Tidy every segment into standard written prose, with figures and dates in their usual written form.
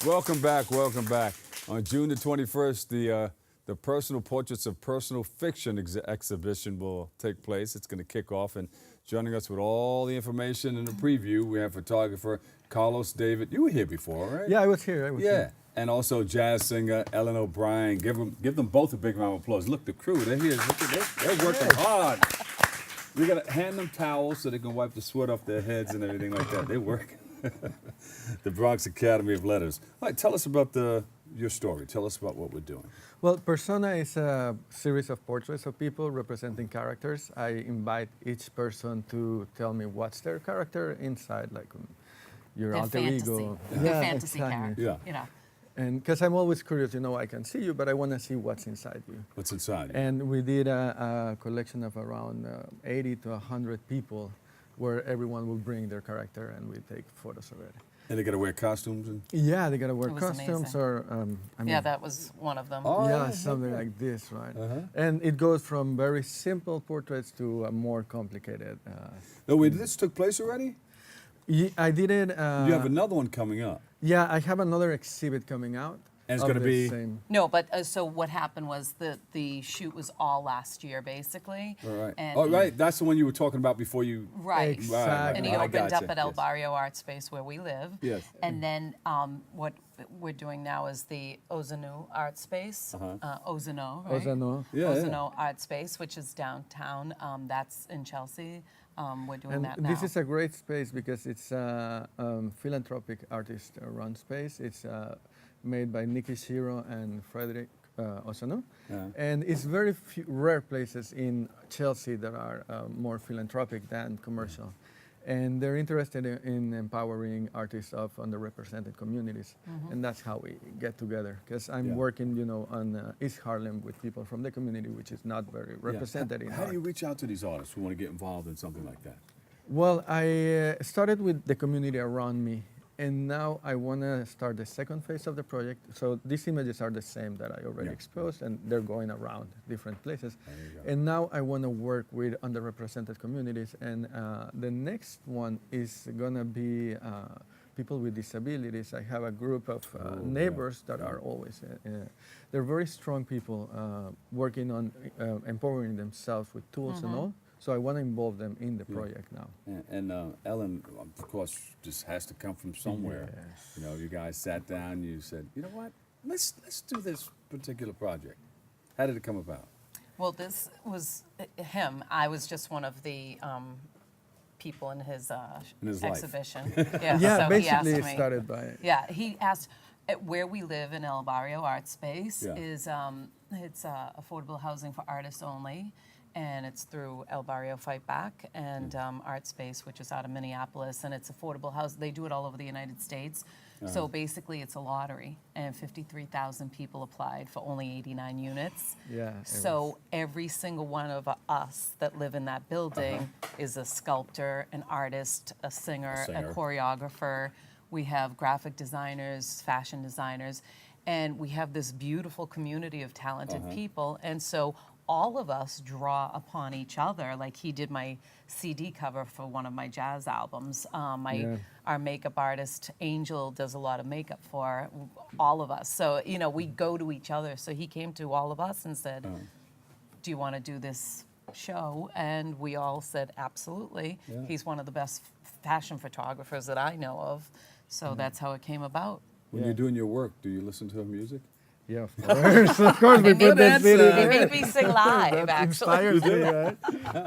Welcome back, welcome back. On June the 21st, the Personal Portraits of Personal Fiction exhibition will take place. It's going to kick off, and joining us with all the information and the preview, we have photographer Carlos David. You were here before, right? Yeah, I was here. Yeah, and also jazz singer Ellen O'Brien. Give them both a big round of applause. Look, the crew, they're here. Look at this. They're working hard. We got to hand them towels so they can wipe the sweat off their heads and everything like that. They're working. The Bronx Academy of Letters. All right, tell us about your story. Tell us about what we're doing. Well, Personae is a series of portraits of people representing characters. I invite each person to tell me what's their character inside, like your Their alter fantasy. ego. Their fantasy exactly. character. Yeah. You know. And because I'm always curious, I can see you, but I want to see what's inside you. What's inside you? And we did a collection of around 80 to 100 people, where everyone will bring their character and we take photos of it. And they got to wear costumes? Yeah, they gotta wear It was costumes amazing. or Yeah, that was one of them. Oh, yeah, yeah, something okay. like this, right? Uh-huh. And it goes from very simple portraits to a more complicated. No, wait, this took place already? I did it. You have another one coming up. Yeah, I have another exhibit coming out. And it's of gonna the be- same. No, but so what happened was the shoot was all last year, basically. All right. And Oh, right. That's the one you were talking about before you. Right. Exactly. And he I opened gotcha. up at El Yes. Barrio Art Space where we live. Yes. And then what we're doing now is the Ozano Art Space. Ozano, right? Ozano. Yeah, Ozano Art Space, which is downtown. That's in Chelsea. We're doing And that now. this is a great space because it's a philanthropic artist-run space. It's made by Nikki Shiro and Frederick Ozano. Yeah. And it's very rare places in Chelsea that are more philanthropic than commercial. And they're interested in empowering artists of underrepresented communities. And that's how we get together. Because I'm Yeah. working, on East Harlem with people from the community, which is not very represented in How do you art. reach out to these artists who want to get involved in something like that? Well, I started with the community around me, and now I want to start the second phase of the project. So these images are the same that I already Yeah. exposed, and they're going around different places. There you go. And now I want to work with underrepresented communities, and the next one is going to be people with disabilities. I have a group of neighbors that are always, they're very strong people working on empowering themselves with tools and all. So I want to involve them in the project now. And Ellen, of course, just has to come from somewhere. Yes. You guys sat down. You said, you know what? Let's do this particular project. How did it come about? Well, this was him. I was just one of the people in his life. exhibition. Yeah, Yeah, so he basically asked it me. started by. Yeah, he asked where we live in El Barrio Art Space Yeah. is it's affordable housing for artists only, and it's through El Barrio Fight Back and Art Space, which is out of Minneapolis, and it's affordable housing. They do it all over the United States. So basically, it's a lottery, and 53,000 people applied for only 89 units. Yeah. it So every single one of us that live in that building is a sculptor, an artist, a singer, singer. a choreographer. We have graphic designers, fashion designers, and we have this beautiful community of talented people. And so all of us draw upon each other. Like he did my CD cover for one of my jazz albums. Our makeup artist, Angel, does a lot of makeup for all of us. So, we go to each other. So he came to all of us and said, do you want to do this show? And we all said, absolutely. Yeah. He's one of the best fashion photographers that I know of. So that's how it came about. When Yeah. you're doing your work, do you listen to her music? Yeah, of course. Of course, we put that They video. made me sing live, That actually. inspires me, right?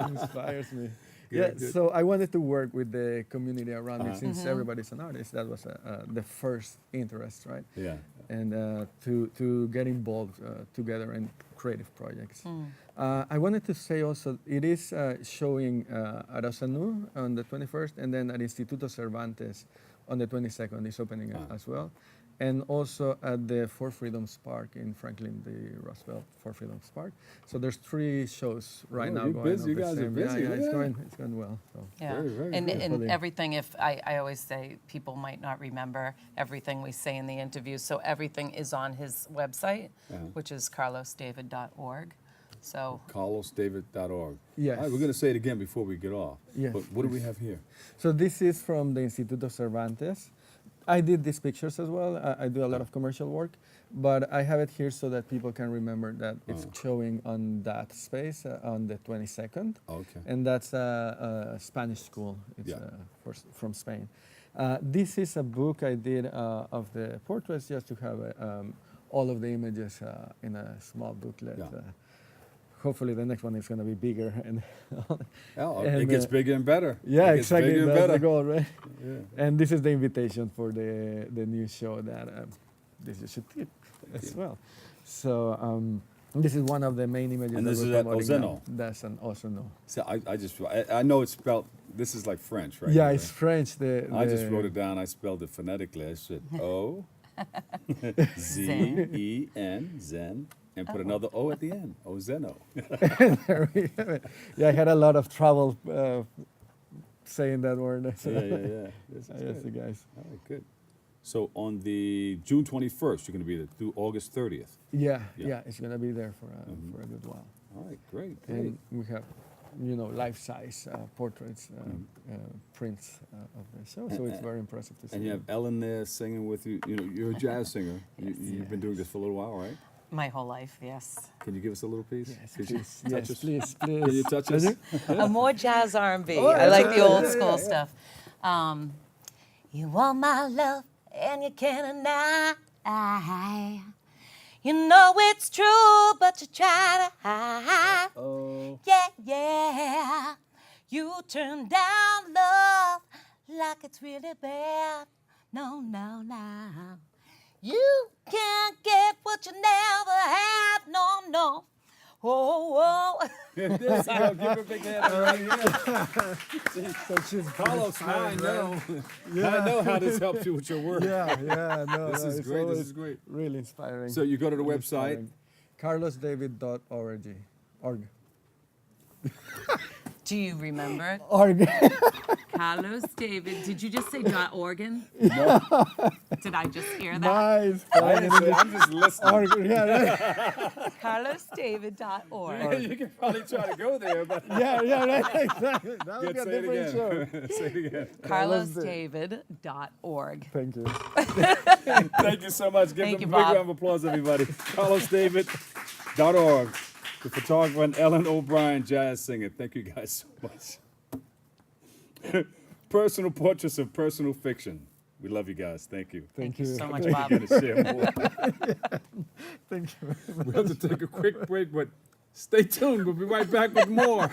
Inspires me. Yeah, good. so I wanted to work with the community around me since Mm-hmm. everybody's an artist. That was the first interest, right? Yeah. And to get involved together in creative projects. Hmm. I wanted to say also, it is showing at Ozano on the 21st, and then at Instituto Cervantes on the 22nd. It's opening as well. And also at the Four Freedoms Park in Franklin D. Roosevelt Four Freedoms Park. So there's 3 shows right Oh, now you're going busy. on. You the guys are same- busy. Yeah, Look it's at that. going well. So. Yeah, Very, very and, good. and everything, if I always say people might not remember everything we say in the interviews, so everything is on his website, which is carlosdavid.org. So CarlosDavid.org. Yes. All right, we're going to say it again before we get off. Yes, But what do we have here? So this is from the Instituto Cervantes. I did these pictures as well. I do a lot of commercial work, but I have it here so that people can remember that it's showing on that space on the 22nd. Okay. And that's a Spanish school. It's Yeah. from Spain. This is a book I did of the portraits just to have all of the images in a small booklet. Yeah. Hopefully the next one is going to be bigger. And It gets bigger and better. yeah, It gets exactly. bigger and That's better. the goal, right? Yeah. And this is the invitation for the new show that this you should keep as well. So this is one of the main images. And that this we're is at promoting now. Ozeno. That's an Ozeno. See, I know it's spelled. This is like French, right? Yeah, here, it's French. I just wrote it down. I spelled it phonetically. I said O Z E N Zen and put another O at the end. Ozeno. There we have it. Yeah, I had a lot of trouble saying that word. Yeah, yeah, yeah. This is Yes, good. guys. All right, good. So on the June 21st, you're going to be there through August 30th. Yeah, Yeah. yeah, it's gonna be there for a good while. All right, great. Great. And we have, life-size portraits, prints of the show. So it's very impressive to see. And you have Ellen there singing with you. You know, you're a jazz singer. You've been doing this for a little while, right? My whole life, yes. Can you give us a little piece? Yes, Could you please. touch Yes, us? please, please. Can you touch us? More jazz R&B. Oh, I like the yeah, old yeah, school yeah. stuff. You want my love and you can't deny. You know it's true, but you try to hide. Oh. Yeah, yeah. You turn down love like it's really bad. No, no, no. You can't get what you never had. No, no. Oh, oh. There you go. Give her a big hand right here. So she's Carlos, now I know. I know how this helps you with your work. Yeah, yeah, no, This no, is it's great. This always is great. really inspiring. So you go to the Really website. inspiring. carlosdavid.org. Org. Do you remember? Org. Carlos David. Did you just say .organ? No, Did I just hear that? Nice. I didn't say, I'm just listening. Org. Yeah, right. CarlosDavid.org. You can probably try to go there, but yeah, right. Exactly. That would Good, be a say it different show. again. Say it again. CarlosDavid.org. Thank you. Thank you so much. Give Thank them you, a big Bob. round of applause, everybody. CarlosDavid.org. The photographer and Ellen O'Brien, jazz singer. Thank you guys so much. Personal portraits of personal fiction. We love you guys. Thank you. Thank you so much, We're Bob. going to share more. Thank you. We have to take a quick break, but stay tuned. We'll be right back with more.